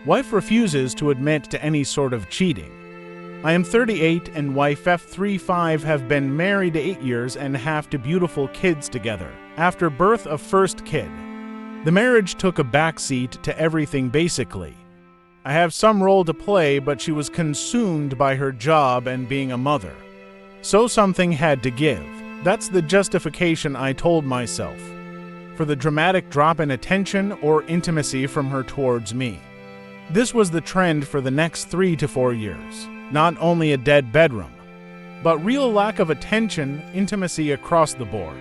Wife refuses to admit to any sort of cheating. I am 38 and wife F35 have been married 8 years and have 2 beautiful kids together. After birth of first kid, the marriage took a backseat to everything basically. I have some role to play, but she was consumed by her job and being a mother. So something had to give. That's the justification I told myself for the dramatic drop in attention or intimacy from her towards me. This was the trend for the next 3 to 4 years. Not only a dead bedroom, but real lack of attention, intimacy across the board.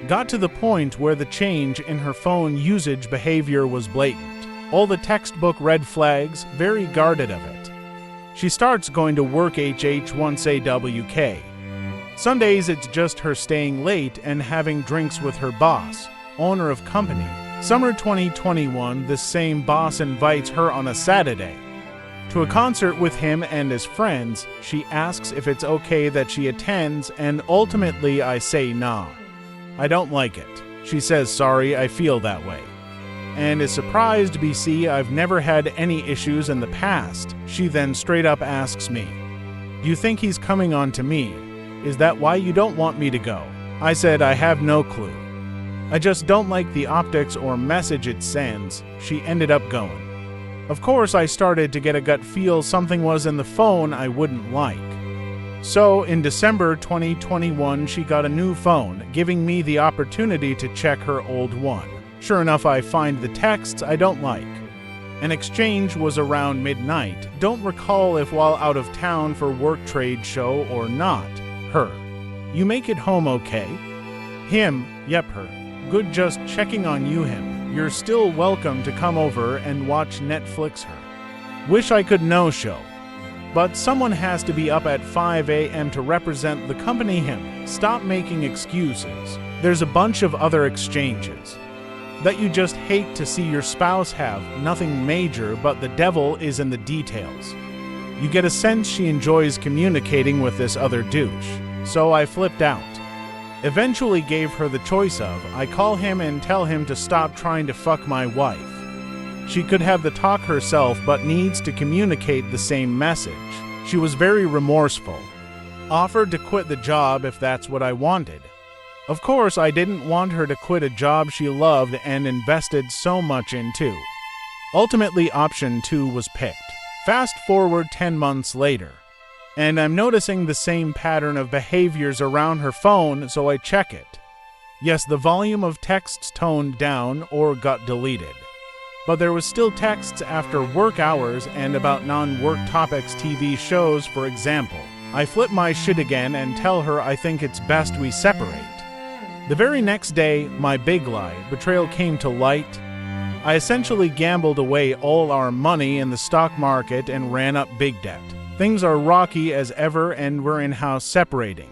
Got to the point where the change in her phone usage behavior was blatant. All the textbook red flags, very guarded of it. She starts going to work once a week. Sundays it's just her staying late and having drinks with her boss, owner of company. Summer 2021, this same boss invites her on a Saturday to a concert with him and his friends. She asks if it's okay that she attends, and ultimately I say nah. I don't like it. She says sorry, I feel that way. And is surprised BC I've never had any issues in the past. She then straight up asks me, "Do you think he's coming on to me? Is that why you don't want me to go?" I said I have no clue. I just don't like the optics or message it sends. She ended up going. Of course, I started to get a gut feel something was in the phone I wouldn't like. So, in December 2021, she got a new phone, giving me the opportunity to check her old one. Sure enough, I find the texts I don't like. An exchange was around midnight. Don't recall if while out of town for work trade show or not. Her: "You make it home okay?" Him: "Yep." Her: "Good, just checking on you." Him: "You're still welcome to come over and watch Netflix." Her: "Wish I could no-show. But someone has to be up at 5 a.m. to represent the company." Him: "Stop making excuses. There's a bunch of other exchanges that you just hate to see your spouse have. Nothing major, but the devil is in the details. You get a sense she enjoys communicating with this other douche." So I flipped out. Eventually gave her the choice of, I call him and tell him to stop trying to fuck my wife. She could have the talk herself but needs to communicate the same message. She was very remorseful. Offered to quit the job if that's what I wanted. Of course, I didn't want her to quit a job she loved and invested so much into. Ultimately, option 2 was picked. Fast forward 10 months later, and I'm noticing the same pattern of behaviors around her phone, so I check it. Yes, the volume of texts toned down or got deleted. But there was still texts after work hours and about non-work topics, TV shows, for example. I flip my shit again and tell her I think it's best we separate. The very next day, my big lie, betrayal, came to light. I essentially gambled away all our money in the stock market and ran up big debt. Things are rocky as ever and we're in-house separating.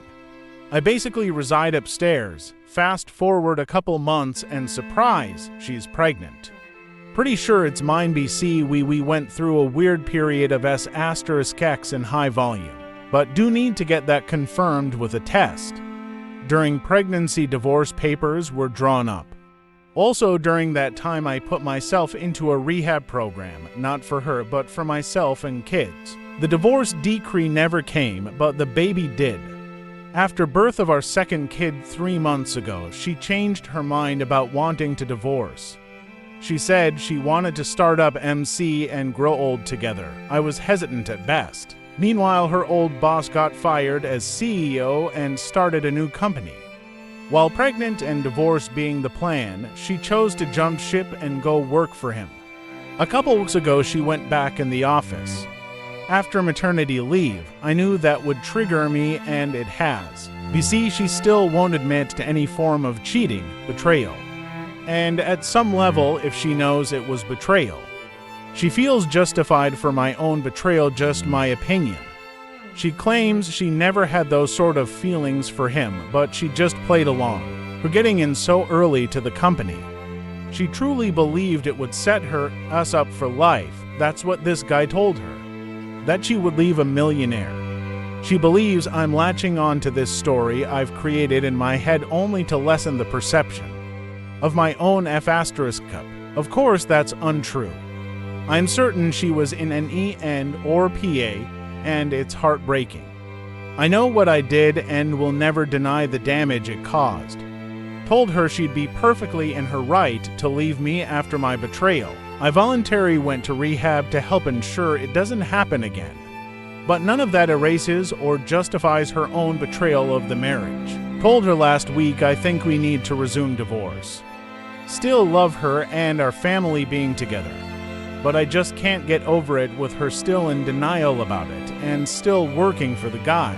I basically reside upstairs. Fast forward a couple months and surprise, she's pregnant. Pretty sure it's mine BC. We went through a weird period of S*X in high volume, but do need to get that confirmed with a test. During pregnancy, divorce papers were drawn up. Also during that time I put myself into a rehab program, not for her but for myself and kids. The divorce decree never came, but the baby did. After birth of our second kid 3 months ago, she changed her mind about wanting to divorce. She said she wanted to start up MC and grow old together. I was hesitant at best. Meanwhile, her old boss got fired as CEO and started a new company. While pregnant and divorce being the plan, she chose to jump ship and go work for him. A couple weeks ago, she went back in the office. After maternity leave, I knew that would trigger me, and it has. BC, she still won't admit to any form of cheating, betrayal. And at some level, if she knows it was betrayal, she feels justified for my own betrayal, just my opinion. She claims she never had those sort of feelings for him, but she just played along, for getting in so early to the company. She truly believed it would set us up for life. That's what this guy told her. That she would leave a millionaire. She believes I'm latching on to this story I've created in my head only to lessen the perception of my own F***. Of course, that's untrue. I'm certain she was in an EN or PA, and it's heartbreaking. I know what I did and will never deny the damage it caused. Told her she'd be perfectly in her right to leave me after my betrayal. I voluntarily went to rehab to help ensure it doesn't happen again. But none of that erases or justifies her own betrayal of the marriage. Told her last week I think we need to resume divorce. Still love her and our family being together. But I just can't get over it with her still in denial about it and still working for the guy.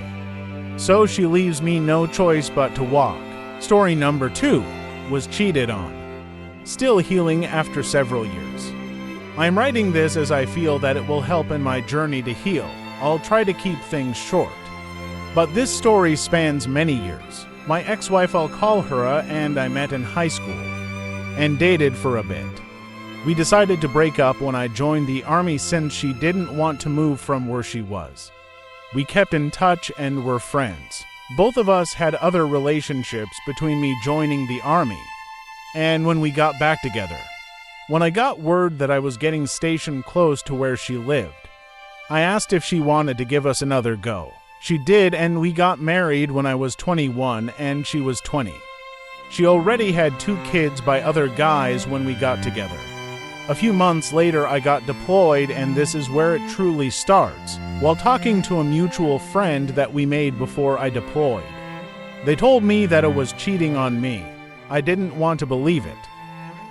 So she leaves me no choice but to walk. Story number 2 was cheated on. Still healing after several years. I'm writing this as I feel that it will help in my journey to heal. I'll try to keep things short. But this story spans many years. My ex-wife, I'll call her, and I met in high school and dated for a bit. We decided to break up when I joined the army since she didn't want to move from where she was. We kept in touch and were friends. Both of us had other relationships between me joining the army and when we got back together. When I got word that I was getting stationed close to where she lived, I asked if she wanted to give us another go. She did, and we got married when I was 21 and she was 20. She already had 2 kids by other guys when we got together. A few months later, I got deployed, and this is where it truly starts. While talking to a mutual friend that we made before I deployed, they told me that it was cheating on me. I didn't want to believe it.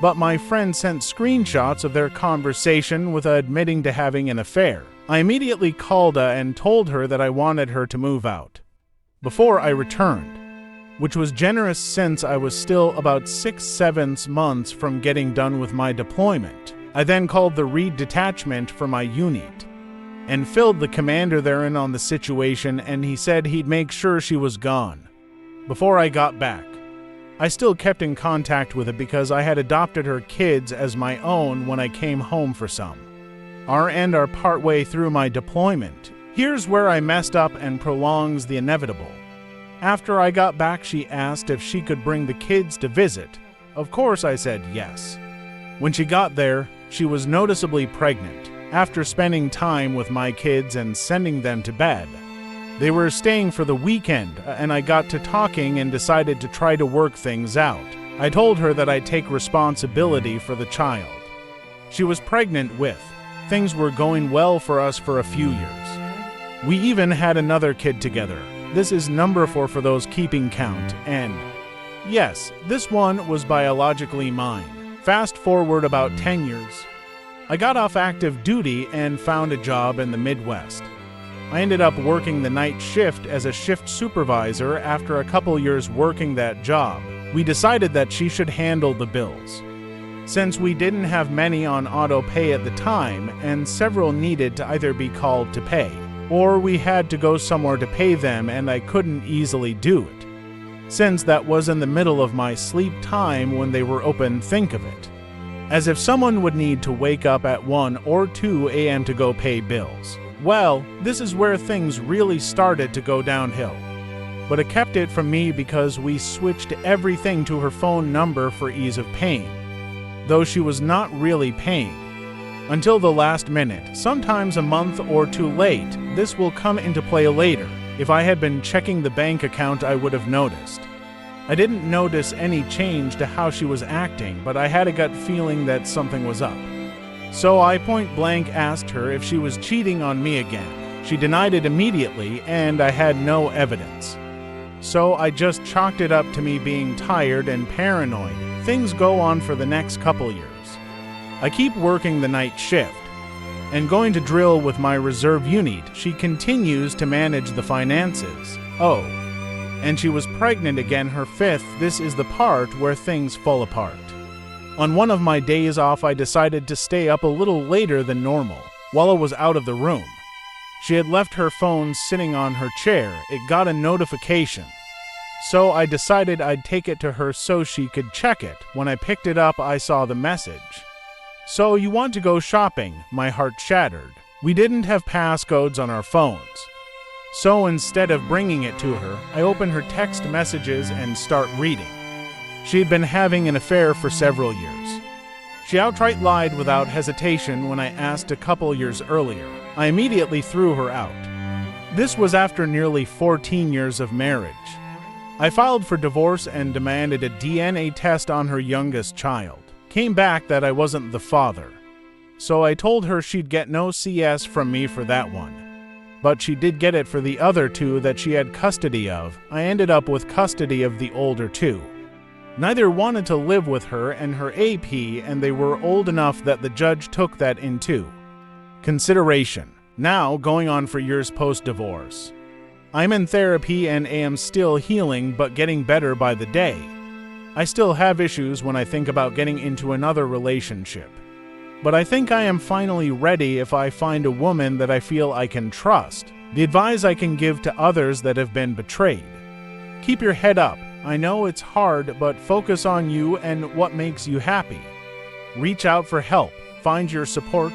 But my friend sent screenshots of their conversation with admitting to having an affair. I immediately called and told her that I wanted her to move out before I returned, which was generous since I was still about 6-7 months from getting done with my deployment. I then called the Reed detachment for my unit and filled the commander there in on the situation, and he said he'd make sure she was gone before I got back. I still kept in contact with her because I had adopted her kids as my own when I came home for some. Are partway through my deployment. Here's where I messed up and prolongs the inevitable. After I got back, she asked if she could bring the kids to visit. Of course, I said yes. When she got there, she was noticeably pregnant. After spending time with my kids and sending them to bed, they were staying for the weekend, and I got to talking and decided to try to work things out. I told her that I'd take responsibility for the child she was pregnant with. Things were going well for us for a few years. We even had another kid together. This is number 4 for those keeping count, and yes, this one was biologically mine. Fast forward about 10 years. I got off active duty and found a job in the Midwest. I ended up working the night shift as a shift supervisor. After a couple years working that job, we decided that she should handle the bills. Since we didn't have many on auto pay at the time, and several needed to either be called to pay, or we had to go somewhere to pay them, and I couldn't easily do it, since that was in the middle of my sleep time when they were open. Think of it as if someone would need to wake up at 1 or 2 a.m. to go pay bills. Well, this is where things really started to go downhill. But it kept it from me because we switched everything to her phone number for ease of paying, though she was not really paying until the last minute, sometimes a month or 2 late. This will come into play later. If I had been checking the bank account, I would have noticed. I didn't notice any change to how she was acting, but I had a gut feeling that something was up. So I point blank asked her if she was cheating on me again. She denied it immediately, and I had no evidence. So I just chalked it up to me being tired and paranoid. Things go on for the next couple years. I keep working the night shift and going to drill with my reserve unit. She continues to manage the finances. Oh, and she was pregnant again, her 5th. This is the part where things fall apart. On one of my days off, I decided to stay up a little later than normal. While I was out of the room, she had left her phone sitting on her chair. It got a notification, so I decided I'd take it to her so she could check it. When I picked it up, I saw the message. "So you want to go shopping?" My heart shattered. We didn't have passcodes on our phones. So instead of bringing it to her, I open her text messages and start reading. She had been having an affair for several years. She outright lied without hesitation when I asked a couple years earlier. I immediately threw her out. This was after nearly 14 years of marriage. I filed for divorce and demanded a DNA test on her youngest child. Came back that I wasn't the father. So I told her she'd get no CS from me for that one. But she did get it for the other two that she had custody of. I ended up with custody of the older two. Neither wanted to live with her and her AP, and they were old enough that the judge took that into consideration. Now, going on for years post-divorce. I'm in therapy and am still healing but getting better by the day. I still have issues when I think about getting into another relationship. But I think I am finally ready if I find a woman that I feel I can trust. The advice I can give to others that have been betrayed. Keep your head up. I know it's hard, but focus on you and what makes you happy. Reach out for help. Find your support.